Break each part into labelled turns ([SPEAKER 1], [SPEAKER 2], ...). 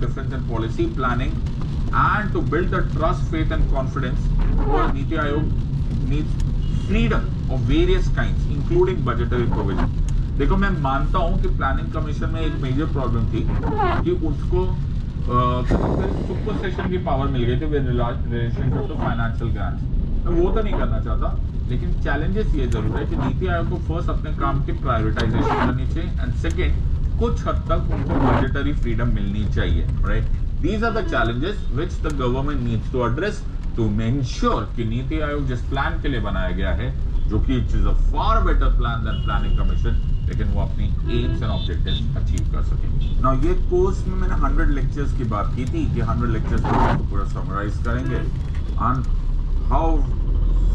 [SPEAKER 1] difference in policy planning and to build the trust, faith and confidence towards Niti Aayog needs freedom of various kinds including budgetary provision. देखो मैं मानता हूं कि planning commission में एक major problem थी कि उसको सुपर सेशन की पावर मिल गई थी with relation to financial grants. मैं वो तो नहीं करना चाहता, लेकिन चैलेंजेस ये जरूर है कि नीति आयोग को फर्स्ट अपने काम की प्रायोरिटाइजेशन करनी चाहिए एंड सेकेंड कुछ हद तक उनको बजटरी फ्रीडम मिलनी चाहिए, right? These are the challenges which the government needs to address to ensure कि नीति आयोग जिस प्लान के लिए बनाया गया है, जो कि it is a far better plan than planning commission, लेकिन वो अपनी एम्स एंड ऑब्जेक्टिव्स अचीव कर सके। नाउ ये कोर्स में मैंने 100 लेक्चर्स की बात की थी कि 100 लेक्चर्स को पूरा समराइज करेंगे on how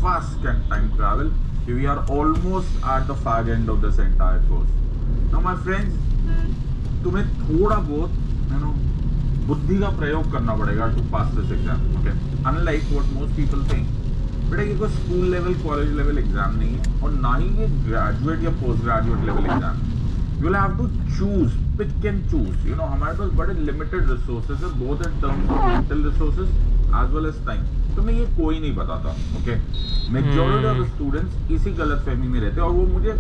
[SPEAKER 1] fast can time travel. We are almost at the fag end of this entire course. Now my friends, तुम्हें थोड़ा बहुत बुद्धि का प्रयोग करना पड़ेगा to pass this exam, okay? Unlike what most people think, बेटा ये कोई school level college level exam नहीं है और ना ही ये ग्रेजुएट या post graduate level exam. You will have to choose, pick and choose. You know हमारे पास बड़े लिमिटेड रिसोर्सेज है, both in terms of mental resources as well as time. तुम्हें ये कोई नहीं बताता, ओके? मेजॉरिटी ऑफ स्टूडेंट्स इसी गलतफहमी में रहते हैं और वो मुझे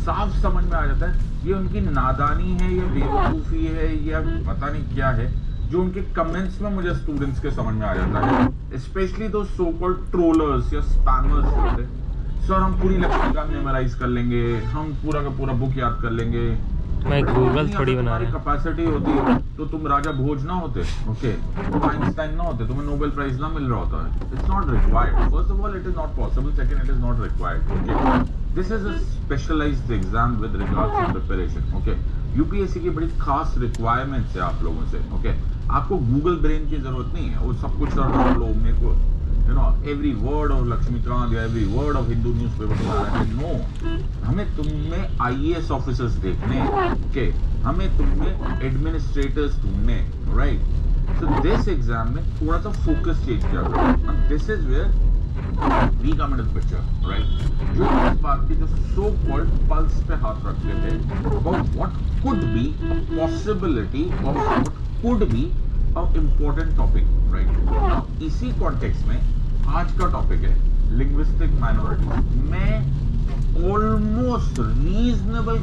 [SPEAKER 1] साफ समझ में आ जाता है ये उनकी नादानी है या बेवकूफ़ी है या पता नहीं क्या है, जो उनके कमेंट्स में मुझे स्टूडेंट्स के समझ में आ जाता है, स्पेशली दो सो कॉल्ड ट्रोलर्स या स्पैमर्स होते हैं। सर हम पूरी लक्ष्मीकांत मेमोराइज कर लेंगे, हम पूरा का पूरा बुक याद कर लेंगे।
[SPEAKER 2] मैं गूगल थोड़ी बना रहा हूं।
[SPEAKER 1] कैपेसिटी होती है तो तुम राजा भोज ना होते, ओके? तुम आइंस्टाइन ना होते, तुम्हें नोबेल प्राइज ना मिल रहा होता है। It's not required. First of all it is not possible, second it is not required, okay? This is a specialised exam with regards to preparation, okay? UPSC की बड़ी खास रिक्वायरमेंट्स है आप लोगों से, ओके? आपको गूगल ब्रेन की जरूरत नहीं है, वो सब कुछ करना लो मेरे को, you know, every word of Laxmikanth या every word of Hindu newspaper. No, हमें तुममें आईएएस ऑफिसर्स देखने, ओके? हमें तुममें एडमिनिस्ट्रेटर्स ढूंढने, राइट? सो दिस एग्जाम में थोड़ा सा फोकस चेंज किया गया and this is where we come into the picture, right? जो इस बात की जो सो कॉल्ड पल्स पे हाथ रखते थे about what could be a possibility of what could be a important topic, right? इसी कॉन्टेक्स्ट में आज का टॉपिक है लिंग्विस्टिक माइनॉरिटी। मैं ऑलमोस्ट रीजनेबल